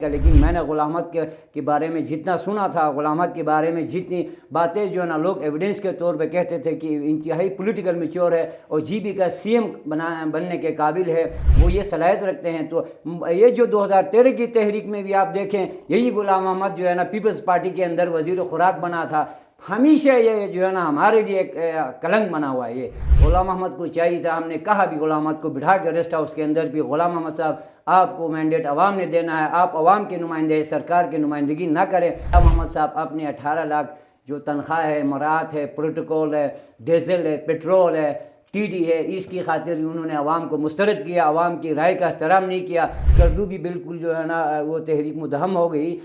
لیکن میں نے غلام احمد کے بارے میں جتنا سنا تھا، غلام احمد کے بارے میں جتنی باتیں جو ہے نا لوگ ایویڈنس کے طور پہ کہتے تھے کہ انتہائی پولیٹیکل میچور ہے اور جی بی کا سی ایم بننے کے قابل ہے، وہ یہ صلاحیت رکھتے ہیں، تو یہ جو 2013 کی تحریک میں بھی آپ دیکھیں یہی غلام احمد جو ہے نا پیپلز پارٹی کے اندر وزیر خوراک بنا تھا، ہمیشہ یہ جو ہے نا ہمارے لیے ایک کلنگ بنا ہوا ہے۔ یہ غلام احمد کو چاہیے تھا، ہم نے کہا بھی غلام احمد کو بٹھا کے ریسٹ ہاؤس کے اندر بھی، غلام احمد صاحب آپ کو مینڈیٹ عوام نے دینا ہے، آپ عوام کے نمائندے سرکار کی نمائندگی نہ کریں۔ غلام احمد صاحب اپنے 18 لاکھ جو تنخواہ ہے، مراعات ہے، پروٹوکول ہے، ڈیزل ہے، پیٹرول ہے، ٹی ڈی ہے، اس کی خاطر انہوں نے عوام کو مسترد کیا، عوام کی رائے کا احترام نہیں کیا۔ اسکردو بھی بالکل جو ہے نا وہ تحریک مدہم ہو گئی،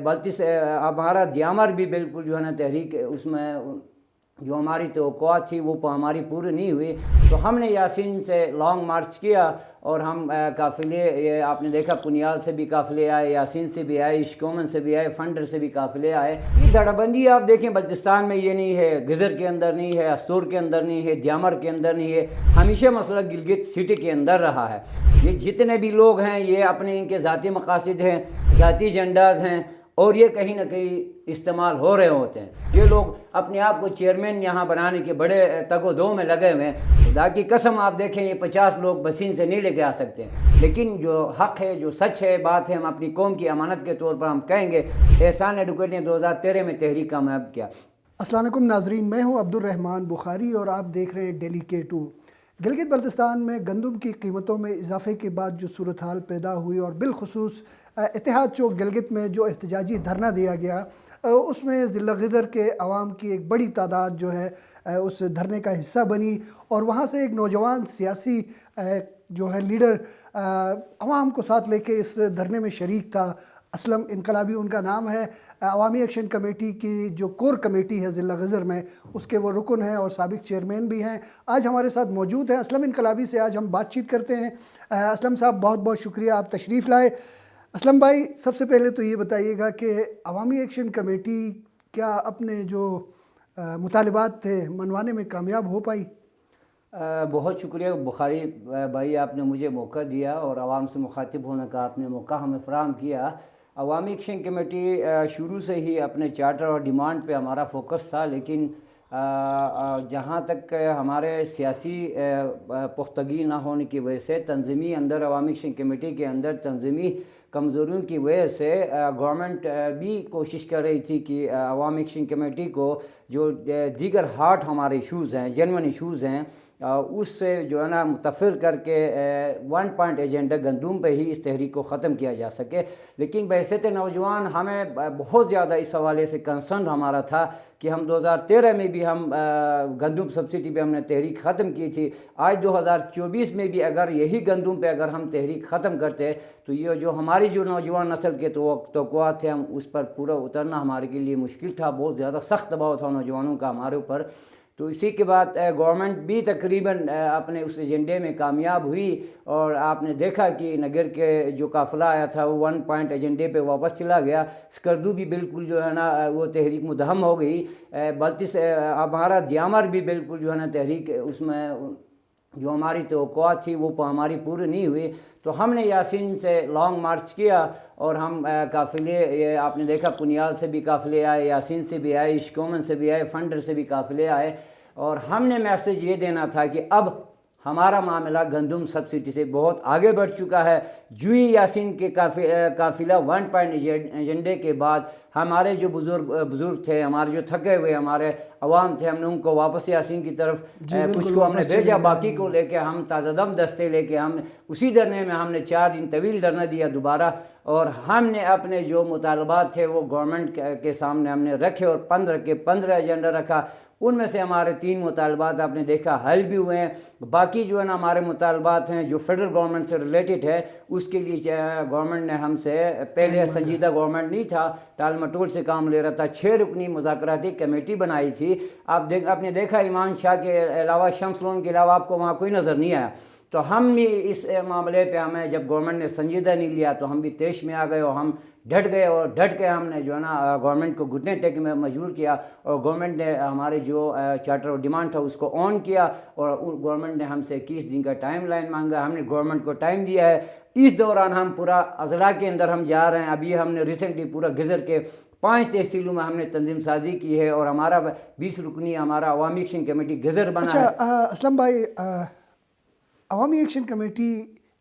بلکہ ہمارا دیامر بھی بالکل جو ہے نا تحریک اس میں جو ہماری توقعات تھی وہ ہماری پوری نہیں ہوئی، تو ہم نے یاسین سے لانگ مارچ کیا اور ہم قافلے، یہ آپ نے دیکھا پنیال سے بھی قافلے آئے، یاسین سے بھی آئے، اشکومن سے بھی آئے، فنڈر سے بھی قافلے آئے۔ یہ دھڑا بندی آپ دیکھیں بلتستان میں یہ نہیں ہے، گزر کے اندر نہیں ہے، استور کے اندر نہیں ہے، دیامر کے اندر نہیں ہے، ہمیشہ مسئلہ گلگت سٹی کے اندر رہا ہے۔ یہ جتنے بھی لوگ ہیں یہ اپنے ان کے ذاتی مقاصد ہیں، ذاتی ایجنڈاز ہیں، اور یہ کہیں نہ کہیں استعمال ہو رہے ہوتے ہیں۔ یہ لوگ اپنے آپ کو چیئرمین یہاں بنانے کے بڑے تگ و دو میں لگے ہوئے ہیں، خدا کی قسم آپ دیکھیں یہ 50 لوگ بسین سے نہیں لے کے آ سکتے، لیکن جو حق ہے، جو سچ ہے، بات ہے، ہم اپنی قوم کی امانت کے طور پر ہم کہیں گے۔ احسان ایڈوکیٹ نے 2013 میں تحریک کامیاب کیا۔ السلام علیکم ناظرین، میں ہوں عبدالرحمن بخاری اور آپ دیکھ رہے ہیں ڈیلی K2۔ گلگت بلتستان میں گندم کی قیمتوں میں اضافے کے بعد جو صورتحال پیدا ہوئی اور بالخصوص اتحاد چوک گلگت میں جو احتجاجی دھرنا دیا گیا، اس میں ضلع غزر کے عوام کی ایک بڑی تعداد جو ہے اس دھرنے کا حصہ بنی، اور وہاں سے ایک نوجوان سیاسی جو ہے لیڈر عوام کو ساتھ لے کے اس دھرنے میں شریک تھا۔ اسلم انقلابی ان کا نام ہے، عوامی ایکشن کمیٹی کی جو کور کمیٹی ہے ضلع غزر میں، اس کے وہ رکن ہیں اور سابق چیئرمین بھی ہیں۔ آج ہمارے ساتھ موجود ہیں، اسلم انقلابی سے آج ہم بات چیت کرتے ہیں۔ اسلم صاحب بہت بہت شکریہ، آپ تشریف لائے۔ اسلم بھائی، سب سے پہلے تو یہ بتائیے گا کہ عوامی ایکشن کمیٹی کیا اپنے جو مطالبات تھے منوانے میں کامیاب ہو پائی؟ بہت شکریہ بخاری بھائی، آپ نے مجھے موقع دیا اور عوام سے مخاطب ہونے کا آپ نے موقع ہمیں فراہم کیا۔ عوامی ایکشن کمیٹی شروع سے ہی اپنے چارٹر اور ڈیمانڈ پہ ہمارا فوکس تھا، لیکن جہاں تک ہمارے سیاسی پختگی نہ ہونے کی وجہ سے تنظیمی اندر عوامی ایکشن کمیٹی کے اندر تنظیمی کمزوریوں کی وجہ سے گورنمنٹ بھی کوشش کر رہی تھی کہ عوامی ایکشن کمیٹی کو جو دیگر ہارٹ ہمارے ایشوز ہیں، جینون ایشوز ہیں، اس سے جو ہے نا متفر کر کے ون پوائنٹ ایجنڈا گندم پہ ہی اس تحریک کو ختم کیا جا سکے۔ لیکن بحیثیت نوجوان ہمیں بہت زیادہ اس حوالے سے کنسرن ہمارا تھا کہ ہم 2013 میں بھی ہم گندم سبسڈی پہ ہم نے تحریک ختم کی تھی، آج 2024 میں بھی اگر یہی گندم پہ اگر ہم تحریک ختم کرتے تو یہ جو ہماری جو نوجوان نسل کے توقعات تھے ہم اس پر پورا اترنا ہمارے کے لیے مشکل تھا، بہت زیادہ سخت دباؤ تھا نوجوانوں کا ہمارے اوپر۔ تو اسی کے بعد گورنمنٹ بھی تقریباً اپنے اس ایجنڈے میں کامیاب ہوئی، اور آپ نے دیکھا کہ نگر کے جو قافلہ آیا تھا وہ ون پوائنٹ ایجنڈے پہ واپس چلا گیا۔ اسکردو بھی بالکل جو ہے نا وہ تحریک مدہم ہو گئی، بلکہ ہمارا دیامر بھی بالکل جو ہے نا تحریک اس میں جو ہماری توقعات تھی وہ ہماری پوری نہیں ہوئی، تو ہم نے یاسین سے لانگ مارچ کیا اور ہم قافلے، یہ آپ نے دیکھا پنیال سے بھی قافلے آئے، یاسین سے بھی آئے، اشکومن سے بھی آئے، فنڈر سے بھی قافلے آئے، اور ہم نے میسیج یہ دینا تھا کہ اب ہمارا معاملہ گندم سبسڈی سے بہت آگے بڑھ چکا ہے۔ جو ہی یاسین کے قافلہ ون پوائنٹ ایجنڈے کے بعد ہمارے جو بزرگ تھے، ہمارے جو تھکے ہوئے ہمارے عوام تھے، ہم نے ان کو واپس یاسین کی طرف کچھ کو ہم نے بھیجا، باقی کو لے کے ہم تازہ دم دستے لے کے ہم اسی دھرنے میں ہم نے 4 دن طویل دھرنا دیا دوبارہ، اور ہم نے اپنے جو مطالبات تھے وہ گورنمنٹ کے سامنے ہم نے رکھے، اور 15 ایجنڈا رکھا۔ ان میں سے ہمارے 3 مطالبات آپ نے دیکھا حل بھی ہوئے ہیں، باقی جو ہے نا ہمارے مطالبات ہیں جو فیڈرل گورنمنٹ سے ریلیٹڈ ہے، اس کے لیے گورنمنٹ نے ہم سے پہلے سنجیدہ گورنمنٹ نہیں تھا، ٹال مٹول سے کام لے رہا تھا، 6 رکنی مذاکراتی کمیٹی بنائی تھی۔ آپ نے دیکھا ایمان شاہ کے علاوہ، شمس لون کے علاوہ آپ کو وہاں کوئی نظر نہیں آیا، تو ہم بھی اس معاملے پہ ہمیں جب گورنمنٹ نے سنجیدہ نہیں لیا تو ہم بھی تیش میں آ گئے اور ہم ڈٹ گئے اور ڈٹ کے ہم نے جو ہے نا گورنمنٹ کو گھٹنے ٹیک میں مجبور کیا اور گورنمنٹ نے ہمارے جو چارٹر آف ڈیمانڈ تھا اس کو آن کیا اور گورنمنٹ نے ہم سے 21 دن کا ٹائم لائن مانگا. ہم نے گورنمنٹ کو ٹائم دیا ہے. اس دوران ہم پورا اضلاع کے اندر ہم جا رہے ہیں. ابھی ہم نے ریسنٹلی پورا گزر کے 5 تحصیلوں میں ہم نے تنظیم سازی کی ہے اور ہمارا 20 رکنی ہمارا عوامی ایکشن کمیٹی گزر بنا ہے. اچھا اسلم بھائی، عوامی ایکشن کمیٹی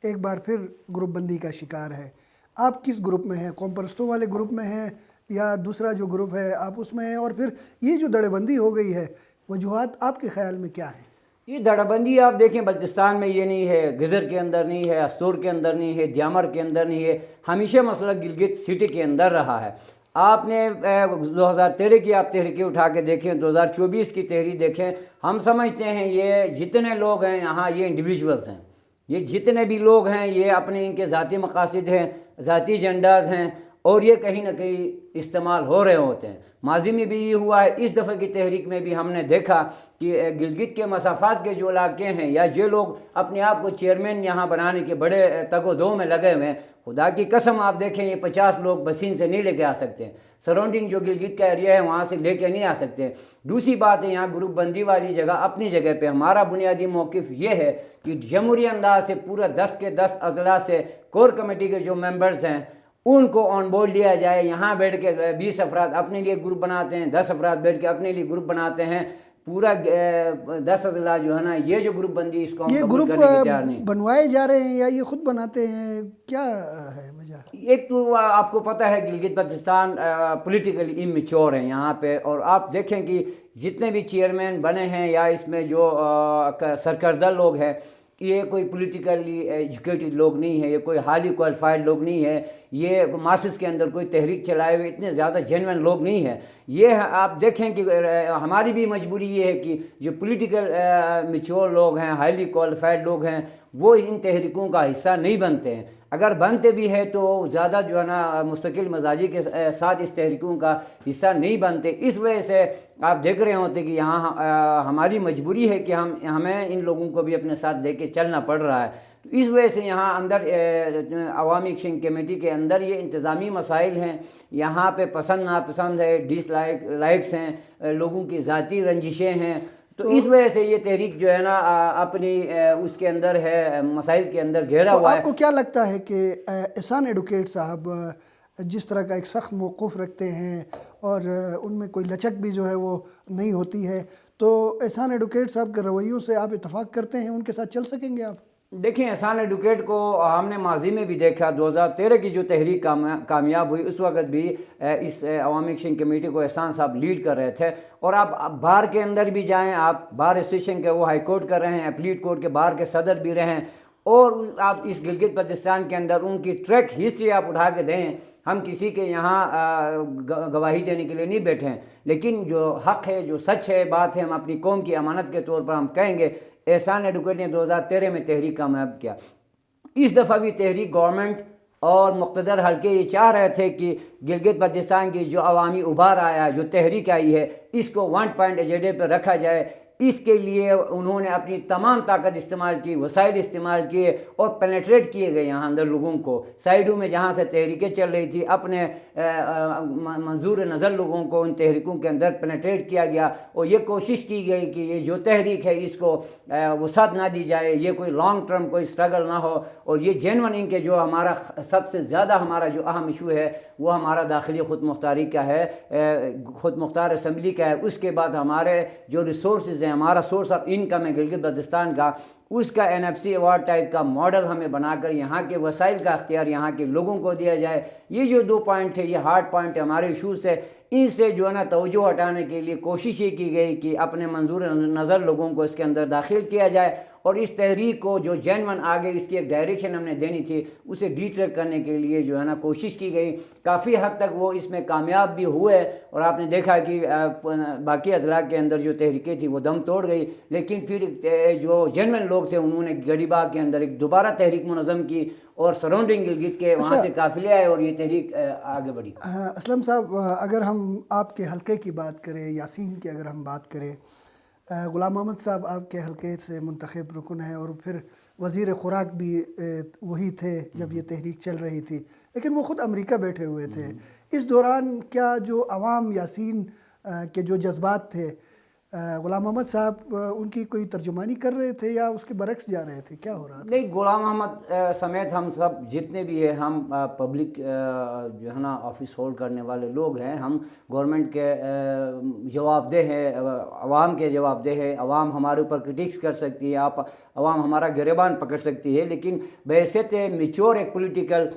ایک بار پھر گروپ بندی کا شکار ہے. آپ کس گروپ میں ہیں؟ قوم پرستوں والے گروپ میں ہیں یا دوسرا جو گروپ ہے آپ اس میں ہیں؟ اور پھر یہ جو دڑے بندی ہو گئی ہے، وجوہات آپ کے خیال میں کیا ہیں؟ یہ دھڑا بندی آپ دیکھیں بلتستان میں یہ نہیں ہے، گزر کے اندر نہیں ہے، استور کے اندر نہیں ہے، دیامر کے اندر نہیں ہے. ہمیشہ مسئلہ گلگت سٹی کے اندر رہا ہے. آپ نے 2013 کی آپ تحریکیں اٹھا کے دیکھیں، 2024 کی تحریک دیکھیں. ہم سمجھتے ہیں یہ جتنے لوگ ہیں یہاں یہ انڈیویجولز ہیں. یہ جتنے بھی لوگ ہیں یہ اپنے ان کے ذاتی مقاصد ہیں، ذاتی ایجنڈاز ہیں اور یہ کہیں نہ کہیں استعمال ہو رہے ہوتے ہیں. ماضی میں بھی یہ ہوا ہے. اس دفعہ کی تحریک میں بھی ہم نے دیکھا کہ گلگت کے مسافات کے جو علاقے ہیں یا جو لوگ اپنے آپ کو چیئرمین یہاں بنانے کے بڑے تگ و دو میں لگے ہوئے ہیں، خدا کی قسم آپ دیکھیں یہ 50 لوگ بسین سے نہیں لے کے آ سکتے. سراؤنڈنگ جو گلگت کا ایریا ہے وہاں سے لے کے نہیں آ سکتے. دوسری بات ہے یہاں گروپ بندی والی جگہ اپنی جگہ پہ ہمارا بنیادی موقف یہ ہے کہ جمہوری انداز سے پورا 10 کے 10 اضلاع سے کور کمیٹی کے جو ممبرز ہیں ان کو آن بورڈ لیا جائے. یہاں بیٹھ کے 20 افراد اپنے لیے گروپ بناتے ہیں، 10 افراد بیٹھ کے اپنے لیے گروپ بناتے ہیں. پورا 10 اضلاع جو ہے نا یہ جو گروپ بندی اس کو ہم یہ قبول گروپ کرنے کی تیار نہیں. بنوائے جا رہے ہیں یا یہ خود بناتے ہیں؟ کیا ہے وجہ؟ ایک تو آپ کو پتہ ہے گلگت بلتستان پولیٹیکلی امیچور ہیں یہاں پہ. اور آپ دیکھیں کہ جتنے بھی چیئرمین بنے ہیں یا اس میں جو سرکردہ لوگ ہیں یہ کوئی پولیٹیکلی ایجوکیٹڈ لوگ نہیں ہیں، یہ کوئی ہائیلی کوالیفائڈ لوگ نہیں ہیں، یہ ماسس کے اندر کوئی تحریک چلائے ہوئے اتنے زیادہ جینوئن لوگ نہیں ہیں. یہ آپ دیکھیں کہ ہماری بھی مجبوری یہ ہے کہ جو پولیٹیکل میچور لوگ ہیں، ہائیلی کوالیفائڈ لوگ ہیں، وہ ان تحریکوں کا حصہ نہیں بنتے ہیں. اگر بنتے بھی ہے تو زیادہ جو ہے نا مستقل مزاجی کے ساتھ اس تحریکوں کا حصہ نہیں بنتے. اس وجہ سے آپ دیکھ رہے ہوتے کہ یہاں ہماری مجبوری ہے کہ ہمیں ان لوگوں کو بھی اپنے ساتھ لے کے چلنا پڑ رہا ہے. اس وجہ سے یہاں اندر عوامی ایکشن کمیٹی کے اندر یہ انتظامی مسائل ہیں. یہاں پہ پسند ناپسند ہے، ڈس لائکس ہیں، لوگوں کی ذاتی رنجشیں ہیں. تو اس وجہ سے یہ تحریک جو ہے نا اپنی اس کے اندر ہے، مسائل کے اندر گھیرا ہوا ہے. آپ کو کیا لگتا ہے کہ احسان ایڈوکیٹ صاحب جس طرح کا ایک سخت موقف رکھتے ہیں اور ان میں کوئی لچک بھی جو ہے وہ نہیں ہوتی ہے، تو احسان ایڈوکیٹ صاحب کے رویوں سے آپ اتفاق کرتے ہیں؟ ان کے ساتھ چل سکیں گے آپ؟ دیکھیں احسان ایڈوکیٹ کو ہم نے ماضی میں بھی دیکھا. 2013 کی جو تحریک کامیاب ہوئی اس وقت بھی اس عوامی ایکشن کمیٹی کو احسان صاحب لیڈ کر رہے تھے. اور آپ بار کے اندر بھی جائیں، آپ بار اسٹیشن کے وہ ہائی کورٹ کر رہے ہیں، اپلیٹ کورٹ کے بار کے صدر بھی رہے ہیں. اور آپ اس گلگت بلتستان کے اندر ان کی ٹریک ہسٹری آپ اٹھا کے دیں. ہم کسی کے یہاں گواہی دینے کے لیے نہیں بیٹھے ہیں، لیکن جو حق ہے، جو سچ ہے، بات ہے، ہم اپنی قوم کی امانت کے طور پر ہم کہیں گے. احسان ایڈوکیٹ نے 2013 میں تحریک کامیاب کیا. اس دفعہ بھی تحریک گورنمنٹ اور مقتدر حلقے یہ چاہ رہے تھے کہ گلگت بلتستان کی جو عوامی ابھار آیا ہے، جو تحریک آئی ہے، اس کو 1 پوائنٹ ایجنڈے پہ رکھا جائے. اس کے لیے انہوں نے اپنی تمام طاقت استعمال کی، وسائل استعمال کیے اور پینیٹریٹ کیے گئے یہاں اندر لوگوں کو. سائیڈوں میں جہاں سے تحریکیں چل رہی تھی اپنے منظور نظر لوگوں کو ان تحریکوں کے اندر پینیٹریٹ کیا گیا اور یہ کوشش کی گئی کہ یہ جو تحریک ہے اس کو وسعت نہ دی جائے، یہ کوئی لانگ ٹرم کوئی اسٹرگل نہ ہو. اور یہ جینون ان کے جو ہمارا سب سے زیادہ ہمارا جو اہم ایشو ہے وہ ہمارا داخلی خود مختاری کا ہے، خود مختار اسمبلی کا ہے. اس کے بعد ہمارے جو ریسورسز ہیں، ہمارا سورس آف انکم ہے گلگت بلتستان کا، اس کا NFC ایوارڈ ٹائپ کا ماڈل ہمیں بنا کر یہاں کے وسائل کا اختیار یہاں کے لوگوں کو دیا جائے. یہ جو 2 پوائنٹ تھے یہ ہارڈ پوائنٹ ہے ہمارے ایشوز سے. ان سے جو ہے نا توجہ ہٹانے کے لیے کوشش یہ کی گئی کہ اپنے منظور نظر لوگوں کو اس کے اندر داخل کیا جائے اور اس تحریک کو جو جینون آگے اس کی ایک ڈائریکشن ہم نے دینی تھی اسے ڈیٹریک کرنے کے لیے جو ہے نا کوشش کی گئی. کافی حد تک وہ اس میں کامیاب بھی ہوئے اور آپ نے دیکھا کہ باقی اضلاع کے اندر جو تحریکیں تھی وہ دم توڑ گئی. لیکن پھر جو جینون لوگ تھے انہوں نے گڑی باغ کے اندر ایک دوبارہ تحریک منظم کی اور سراؤنڈنگ گلگت کے وہاں سے قافلے آئے اور یہ تحریک آگے بڑھی. اسلم صاحب، اگر ہم آپ کے حلقے کی بات کریں، یاسین کی اگر ہم بات کریں، غلام محمد صاحب آپ کے حلقے سے منتخب رکن ہیں اور پھر وزیر خوراک بھی وہی تھے جب یہ تحریک چل رہی تھی، لیکن وہ خود امریکہ بیٹھے ہوئے تھے۔ اس دوران کیا جو عوام یاسین کے جو جذبات تھے، غلام محمد صاحب ان کی کوئی ترجمانی کر رہے تھے یا اس کے برعکس جا رہے تھے؟ کیا ہو رہا تھا؟ نہیں، غلام محمد سمیت ہم سب جتنے بھی ہیں، ہم پبلک جو ہے نا آفس ہولڈ کرنے والے لوگ ہیں، ہم گورنمنٹ کے جواب دہ ہیں، عوام کے جواب دہ ہے۔ عوام ہمارے اوپر کرٹکس کر سکتی ہے، عوام ہمارا گریبان پکڑ سکتی ہے، لیکن بحیثیت میچور ایک پولیٹیکل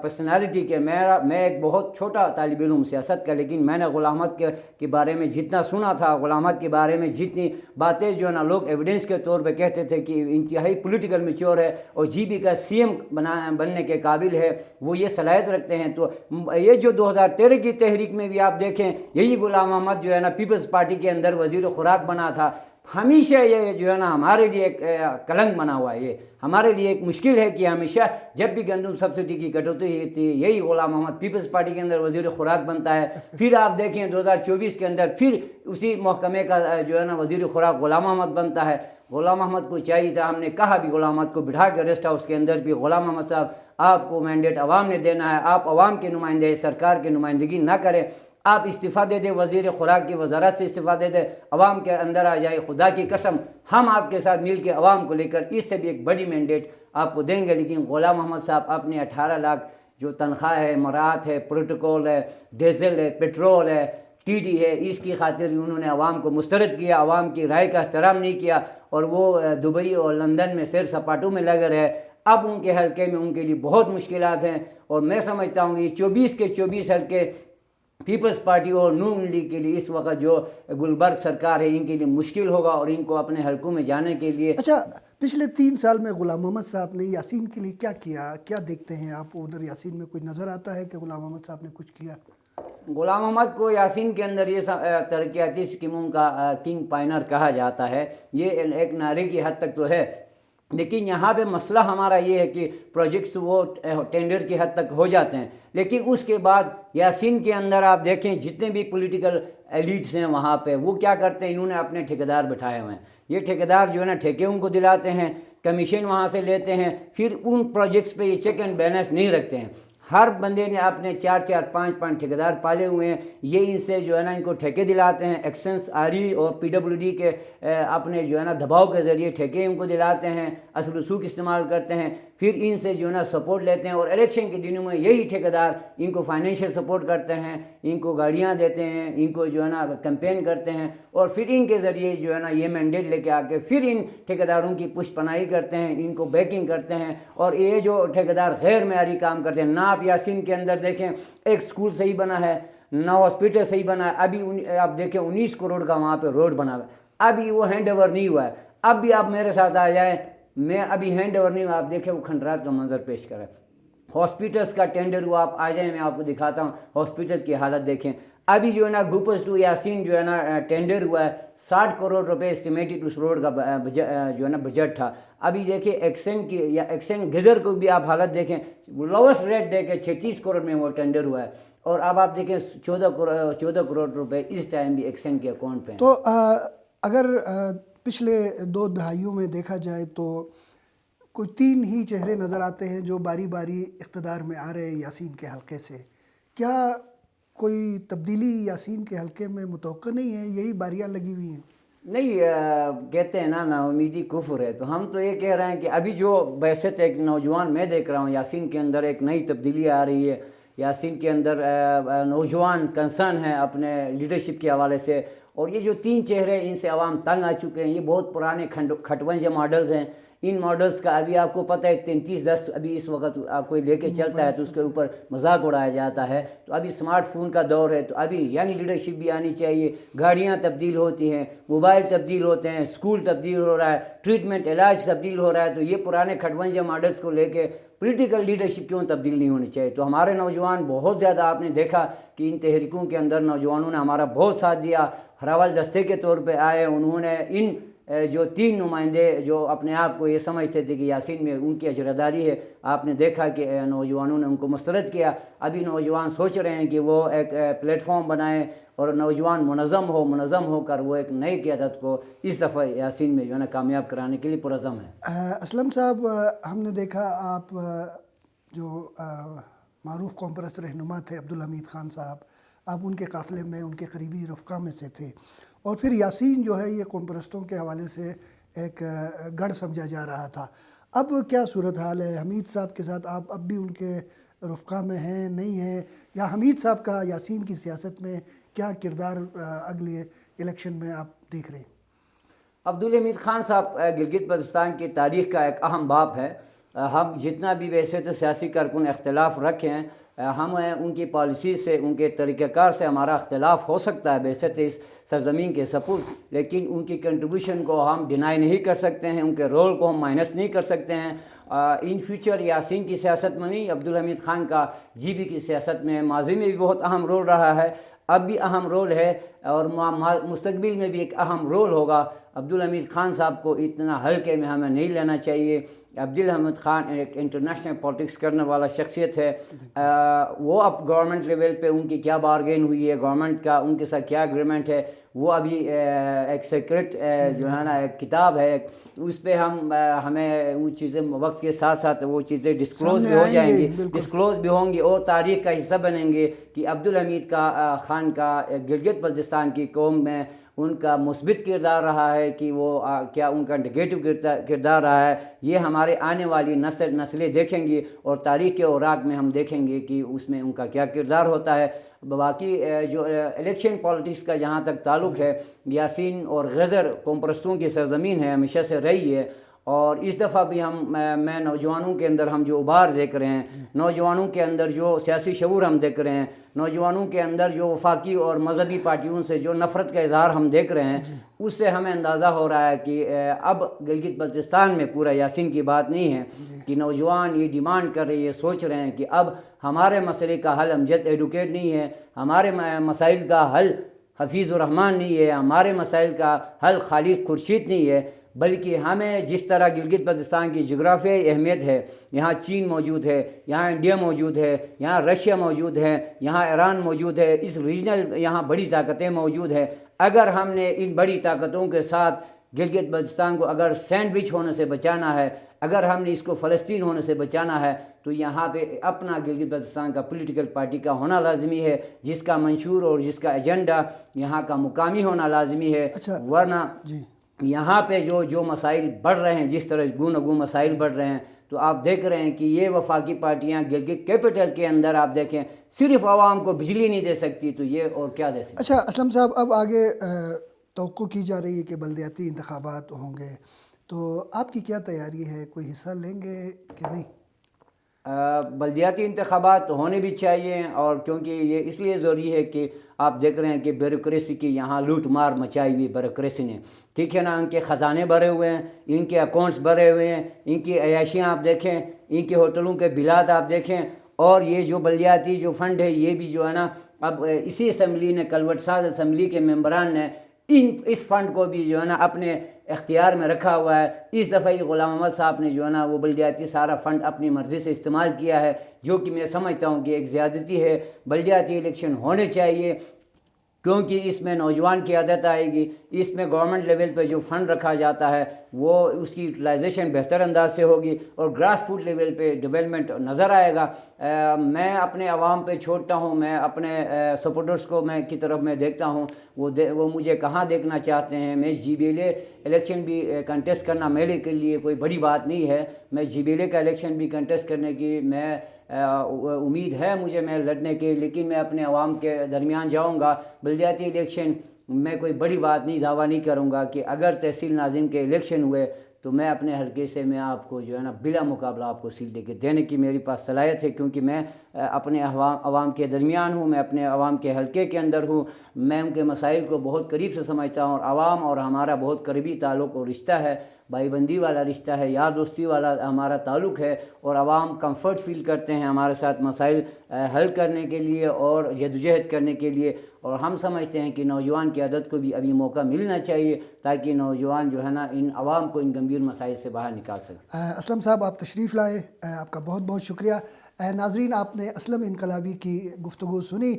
پرسنالٹی کے میں ایک بہت چھوٹا طالب علم سیاست کا، لیکن میں نے غلام محمد کے بارے میں جتنا سنا تھا، غلام محمد کے بارے میں جتنی باتیں جو ہے نا لوگ ایویڈنس کے طور پہ کہتے تھے کہ انتہائی پولیٹیکل میچور ہے اور جی بی کا سی ایم بننے کے قابل ہے، وہ یہ صلاحیت رکھتے ہیں۔ تو یہ جو 2013 کی تحریک میں بھی آپ دیکھیں، یہی غلام محمد جو ہے نا پیپلز پارٹی کے اندر وزیر خوراک بنا تھا۔ ہمیشہ یہ جو ہے نا ہمارے لیے ایک کلنگ بنا ہوا ہے، یہ ہمارے لیے ایک مشکل ہے کہ ہمیشہ جب بھی گندم سبسڈی کی کٹوتی ہوتی ہے، یہی غلام محمد پیپلز پارٹی کے اندر وزیر خوراک بنتا ہے۔ پھر آپ دیکھیں 2024 کے اندر پھر اسی محکمے کا جو ہے نا وزیر خوراک غلام محمد بنتا ہے۔ غلام محمد کو چاہیے تھا، ہم نے کہا بھی غلام محمد کو بٹھا کے ریسٹ ہاؤس کے اندر بھی، غلام محمد صاحب آپ کو مینڈیٹ عوام نے دینا ہے، آپ عوام کے نمائندے، سرکار کی نمائندگی نہ کریں، آپ استعفیٰ دے دیں، وزیر خوراک کی وزارت سے استعفیٰ دے دیں، عوام کے اندر آ جائے۔ خدا کی قسم ہم آپ کے ساتھ مل کے عوام کو لے کر اس سے بھی ایک بڑی مینڈیٹ آپ کو دیں گے، لیکن غلام محمد صاحب اپنے 18 لاکھ جو تنخواہ ہے، مراعات ہے، پروٹوکول ہے، ڈیزل ہے، پیٹرول ہے، ٹی ڈی ہے، اس کی خاطر انہوں نے عوام کو مسترد کیا، عوام کی رائے کا احترام نہیں کیا، اور وہ دبئی اور لندن میں سیر سپاٹوں میں لگے رہے۔ اب ان کے حلقے میں ان کے لیے بہت مشکلات ہیں، اور میں سمجھتا ہوں یہ 24 کے 24 حلقے پیپلز پارٹی اور نون لیگ کے لیے اس وقت جو گلبرگ سرکار ہے ان کے لیے مشکل ہوگا، اور ان کو اپنے حلقوں میں جانے کے لیے۔ اچھا، پچھلے 3 سال میں غلام محمد صاحب نے یاسین کے لیے کیا کیا؟ کیا دیکھتے ہیں آپ ادھر یاسین میں؟ کوئی نظر آتا ہے کہ غلام محمد صاحب نے کچھ کیا؟ غلام محمد کو یاسین کے اندر یہ ترقیاتی اسکیموں کا کنگ پائنر کہا جاتا ہے، یہ ایک نعرے کی حد تک تو ہے، لیکن یہاں پہ مسئلہ ہمارا یہ ہے کہ پروجیکٹس وہ ٹینڈر کی حد تک ہو جاتے ہیں، لیکن اس کے بعد یاسین کے اندر آپ دیکھیں جتنے بھی پولیٹیکل ایلیٹس ہیں وہاں پہ وہ کیا کرتے ہیں، انہوں نے اپنے ٹھیکیدار بٹھائے ہوئے ہیں۔ یہ ٹھیکیدار جو ہے نا ٹھیکے ان کو دلاتے ہیں، کمیشن وہاں سے لیتے ہیں، پھر ان پروجیکٹس پہ یہ چیک اینڈ بیلنس نہیں رکھتے ہیں۔ ہر بندے نے اپنے 4 5 ٹھیکیدار پالے ہوئے ہیں، یہ ان سے جو ہے نا ان کو ٹھیکے دلاتے ہیں، ایکسنس آری اور پی ڈبلیو ڈی کے اپنے جو ہے نا دباؤ کے ذریعے ٹھیکے ان کو دلاتے ہیں، اصل رسوخ استعمال کرتے ہیں، پھر ان سے جو ہے نا سپورٹ لیتے ہیں، اور الیکشن کے دنوں میں یہی ٹھیکیدار ان کو فائنینشیل سپورٹ کرتے ہیں، ان کو گاڑیاں دیتے ہیں، ان کو جو ہے نا کیمپین کرتے ہیں، اور پھر ان کے ذریعے جو ہے نا یہ مینڈیٹ لے کے آ کے پھر ان ٹھیکیداروں کی پشت پناہی کرتے ہیں، ان کو بیکنگ کرتے ہیں، اور یہ جو ٹھیکیدار غیر معیاری کام کرتے ہیں، نہ آپ یاسین کے اندر دیکھیں ایک سکول صحیح بنا ہے، نہ ہاسپٹل صحیح بنا ہے، ابھی آپ دیکھیں 19 کروڑ کا وہاں پہ روڈ بنا ہوا ہے، ابھی وہ ہینڈ اوور نہیں ہوا ہے۔ اب بھی آپ میرے ساتھ آ جائیں، میں ابھی ہینڈ اوور نہیں ہوا، آپ دیکھیں وہ کھنڈرات کا منظر پیش کریں، ہاسپٹلس کا ٹینڈر ہوا، آپ آ جائیں میں آپ کو دکھاتا ہوں ہاسپٹل کی حالت دیکھیں۔ ابھی جو ہے نا گوپس ٹو یاسین جو ہے نا ٹینڈر ہوا ہے، 60 کروڑ روپے اسٹیمیٹڈ اس روڈ کا جو ہے نا بجٹ تھا۔ ابھی دیکھیں ایکسن کی یا ایکسن گزر کو بھی آپ حالت دیکھیں، لوسٹ ریٹ دے کے 36 کروڑ میں وہ ٹینڈر ہوا ہے، اور اب آپ دیکھیں 14 کروڑ روپے اس ٹائم بھی ایکسن کے اکاؤنٹ پہ۔ تو اگر پچھلے 2 دہائیوں میں دیکھا جائے تو کوئی 3 ہی چہرے نظر آتے ہیں جو باری باری اقتدار میں آ رہے ہیں یاسین کے حلقے سے، کیا کوئی تبدیلی یاسین کے حلقے میں متوقع نہیں ہے؟ یہی باریاں لگی ہوئی ہیں؟ نہیں، کہتے ہیں نا امیدی کفر ہے، تو ہم تو یہ کہہ رہے ہیں کہ ابھی جو بحثیت ایک نوجوان میں دیکھ رہا ہوں، یاسین کے اندر ایک نئی تبدیلی آ رہی ہے، یاسین کے اندر نوجوان کنسرن ہے اپنے لیڈرشپ کے حوالے سے، اور یہ جو 3 چہرے ان سے عوام تنگ آ چکے ہیں، یہ بہت پرانے کھٹونجے ماڈلز ہیں۔ ان ماڈلز کا ابھی آپ کو پتہ ہے 3310 ابھی اس وقت آپ کوئی لے کے چلتا ہے تو اس کے اوپر مذاق اڑایا جاتا ہے، تو ابھی اسمارٹ فون کا دور ہے، تو ابھی ینگ لیڈرشپ بھی آنی چاہیے، گاڑیاں تبدیل ہوتی ہیں، موبائل تبدیل ہوتے ہیں، اسکول تبدیل ہو رہا ہے، ٹریٹمنٹ علاج تبدیل ہو رہا ہے، تو یہ پرانے کھٹونجے ماڈلز کو لے کے پولیٹیکل لیڈرشپ کیوں تبدیل نہیں ہونی چاہیے؟ تو ہمارے نوجوان بہت زیادہ آپ نے دیکھا کہ ان تحریکوں کے اندر نوجوانوں نے ہمارا بہت ساتھ دیا، ہراول دستے کے طور پہ آئے، انہوں نے ان جو 3 نمائندے جو اپنے آپ کو یہ سمجھتے تھے کہ یاسین میں ان کی اجراداری ہے، آپ نے دیکھا کہ نوجوانوں نے ان کو مسترد کیا۔ ابھی نوجوان سوچ رہے ہیں کہ وہ ایک پلیٹ فارم بنائیں اور نوجوان منظم ہو کر وہ ایک نئی قیادت کو اس دفعہ یاسین میں جو ہے نا کامیاب کرانے کے لیے پرعزم ہے۔ اسلم صاحب، ہم نے دیکھا آپ جو معروف قوم پرست رہنما تھے عبدالحمید خان صاحب، آپ ان کے قافلے میں ان کے قریبی رفقا میں سے تھے، اور پھر یاسین جو ہے یہ قوم پرستوں کے حوالے سے ایک گڑھ سمجھا جا رہا تھا۔ اب کیا صورتحال ہے؟ حمید صاحب کے ساتھ آپ اب بھی ان کے رفقا میں ہیں، نہیں ہیں؟ یا حمید صاحب کا یاسین کی سیاست میں کیا کردار اگلے الیکشن میں آپ دیکھ رہے ہیں؟ عبدالحمید خان صاحب گلگت بلتستان کی تاریخ کا ایک اہم باب ہے۔ ہم جتنا بھی ویسے تو سیاسی کارکن اختلاف رکھیں، ہم ان کی پالیسی سے، ان کے طریقہ کار سے ہمارا اختلاف ہو سکتا ہے ویسے تو اس سرزمین کے سپرد، لیکن ان کی کنٹریبیوشن کو ہم ڈینائی نہیں کر سکتے ہیں، ان کے رول کو ہم مائنس نہیں کر سکتے ہیں۔ ان فیوچر یاسین کی سیاست میں نہیں، عبدالحمید خان کا جی بی کی سیاست میں ماضی میں بھی بہت اہم رول رہا ہے، اب بھی اہم رول ہے، اور مستقبل میں بھی ایک اہم رول ہوگا۔ عبدالحمید خان صاحب کو اتنا ہلکے میں ہمیں نہیں لینا چاہیے۔ عبدالحمید خان ایک انٹرنیشنل پالیٹکس کرنے والا شخصیت ہے۔ وہ اب گورنمنٹ لیول پہ ان کی کیا بارگین ہوئی ہے، گورنمنٹ کا ان کے ساتھ کیا اگریمنٹ ہے، وہ ابھی ایک سیکرٹ جو ہے نا ایک کتاب ہے، اس پہ ہمیں وہ چیزیں وقت کے ساتھ ساتھ وہ چیزیں ڈسکلوز بھی ہو جائیں گی، ڈسکلوز بھی ہوں گی اور تاریخ کا حصہ بنیں گے کہ عبدالحمید خان کا گلگت بلتستان کی قوم میں ان کا مثبت کردار رہا ہے کہ وہ کیا ان کا نگیٹو کردار رہا ہے۔ یہ ہمارے آنے والی نسلیں دیکھیں گی، اور تاریخ کے اوراق میں ہم دیکھیں گے کہ اس میں ان کا کیا کردار ہوتا ہے۔ باقی جو الیکشن پالیٹکس کا جہاں تک تعلق ہے، یاسین اور غزر قوم پرستوں کی سرزمین ہے، ہمیشہ سے رہی ہے، اور اس دفعہ بھی میں نوجوانوں کے اندر ہم جو ابھار دیکھ رہے ہیں، نوجوانوں کے اندر جو سیاسی شعور ہم دیکھ رہے ہیں، نوجوانوں کے اندر جو وفاقی اور مذہبی پارٹیوں سے جو نفرت کا اظہار ہم دیکھ رہے ہیں، اس سے ہمیں اندازہ ہو رہا ہے کہ اب گلگت بلتستان میں پورا یاسین کی بات نہیں ہے، کہ نوجوان یہ ڈیمانڈ کر رہے ہیں، یہ سوچ رہے ہیں کہ اب ہمارے مسئلے کا حل امجد ایڈوکیٹ نہیں ہے، ہمارے مسائل کا حل حفیظ الرحمان نہیں ہے، ہمارے مسائل کا حل خالد خورشید نہیں ہے، بلکہ ہمیں جس طرح گلگت بلتستان کی جغرافیائی اہمیت ہے، یہاں چین موجود ہے، یہاں انڈیا موجود ہے، یہاں رشیا موجود ہے، یہاں ایران موجود ہے، اس ریجنل یہاں بڑی طاقتیں موجود ہیں۔ اگر ہم نے ان بڑی طاقتوں کے ساتھ گلگت بلتستان کو اگر سینڈوچ ہونے سے بچانا ہے، اگر ہم نے اس کو فلسطین ہونے سے بچانا ہے، تو یہاں پہ اپنا گلگت بلتستان کا پولیٹیکل پارٹی کا ہونا لازمی ہے، جس کا منشور اور جس کا ایجنڈا یہاں کا مقامی ہونا لازمی ہے۔ ورنہ یہاں پہ جو مسائل بڑھ رہے ہیں، جس طرح گون مسائل بڑھ رہے ہیں، تو آپ دیکھ رہے ہیں کہ یہ وفاقی پارٹیاں گلگت کیپٹل کے اندر آپ دیکھیں صرف عوام کو بجلی نہیں دے سکتی، تو یہ اور کیا دے سکتی۔ اچھا اسلم صاحب، اب آگے توقع کی جا رہی ہے کہ بلدیاتی انتخابات ہوں گے، تو آپ کی کیا تیاری ہے؟ کوئی حصہ لیں گے کہ نہیں؟ بلدیاتی انتخابات ہونے بھی چاہیے، اور کیونکہ یہ اس لیے ضروری ہے کہ آپ دیکھ رہے ہیں کہ بیوروکریسی کی یہاں لوٹ مار مچائی ہوئی بیوروکریسی نے، ٹھیک ہے نا، ان کے خزانے بھرے ہوئے ہیں، ان کے اکاؤنٹس بھرے ہوئے ہیں، ان کی عیاشیاں آپ دیکھیں، ان کے ہوٹلوں کے بلات آپ دیکھیں، اور یہ جو بلدیاتی جو فنڈ ہے، یہ بھی جو ہے نا اب اسی اسمبلی نے کلوٹ ساز اسمبلی کے ممبران نے اس فنڈ کو بھی جو ہے نا اپنے اختیار میں رکھا ہوا ہے۔ اس دفعہ یہ غلام محمد صاحب نے جو ہے نا وہ بلدیاتی سارا فنڈ اپنی مرضی سے استعمال کیا ہے، جو کہ میں سمجھتا ہوں کہ ایک زیادتی ہے۔ بلدیاتی الیکشن ہونے چاہیے، کیونکہ اس میں نوجوان کی عادت آئے گی، اس میں گورنمنٹ لیول پہ جو فنڈ رکھا جاتا ہے وہ اس کی یوٹیلائزیشن بہتر انداز سے ہوگی، اور گراس روٹ لیول پہ ڈیولپمنٹ نظر آئے گا۔ میں اپنے عوام پہ چھوڑتا ہوں، میں اپنے سپورٹرز کو کی طرف میں دیکھتا ہوں، وہ مجھے کہاں دیکھنا چاہتے ہیں۔ میں G B L A election بھی کنٹیسٹ کرنا میرے کے لیے کوئی بڑی بات نہیں ہے، میں جی بی ایل اے کا الیکشن بھی کنٹیسٹ کرنے کی میں امید ہے مجھے میں لڑنے کی، لیکن میں اپنے عوام کے درمیان جاؤں گا۔ بلدیاتی الیکشن میں کوئی بڑی بات نہیں، دعویٰ نہیں کروں گا کہ اگر تحصیل ناظم کے الیکشن ہوئے تو میں اپنے حلقے سے میں آپ کو جو ہے نا بلا مقابلہ آپ کو سیل دے کے دینے کی میری پاس صلاحیت ہے، کیونکہ میں اپنے عوام کے درمیان ہوں، میں اپنے عوام کے حلقے کے اندر ہوں، میں ان کے مسائل کو بہت قریب سے سمجھتا ہوں، اور عوام اور ہمارا بہت قریبی تعلق اور رشتہ ہے، بھائی بندی والا رشتہ ہے، یار دوستی والا ہمارا تعلق ہے، اور عوام کمفرٹ فیل کرتے ہیں ہمارے ساتھ مسائل حل کرنے کے لیے اور جدوجہد کرنے کے لیے، اور ہم سمجھتے ہیں کہ نوجوان کی عدد کو بھی ابھی موقع ملنا چاہیے تاکہ نوجوان جو ہے نا ان عوام کو ان گمبھیر مسائل سے باہر نکال سکے۔ اسلم صاحب آپ تشریف لائے، آپ کا بہت بہت شکریہ۔ ناظرین، آپ نے اسلم انقلابی کی گفتگو سنی۔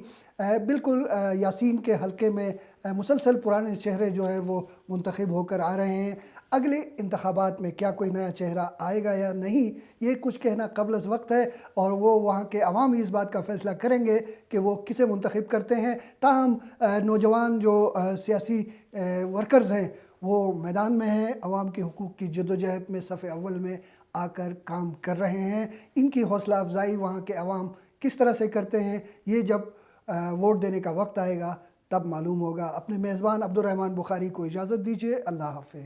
بالکل یاسین کے حلقے میں مسلسل پرانے چہرے جو ہیں وہ منتخب ہو کر آ رہے ہیں، اگلے انتخابات میں کیا کوئی نیا چہرہ آئے گا یا نہیں یہ کچھ کہنا قبل از وقت ہے، اور وہ وہاں کے عوام ہی اس بات کا فیصلہ کریں گے کہ وہ کسے منتخب کرتے ہیں۔ تاہم نوجوان جو سیاسی ورکرز ہیں وہ میدان میں ہیں، عوام کے حقوق کی جدوجہد میں صف اول میں آ کر کام کر رہے ہیں۔ ان کی حوصلہ افزائی وہاں کے عوام کس طرح سے کرتے ہیں یہ جب ووٹ دینے کا وقت آئے گا تب معلوم ہوگا۔ اپنے میزبان عبد الرحمن بخاری کو اجازت دیجیے، اللہ حافظ۔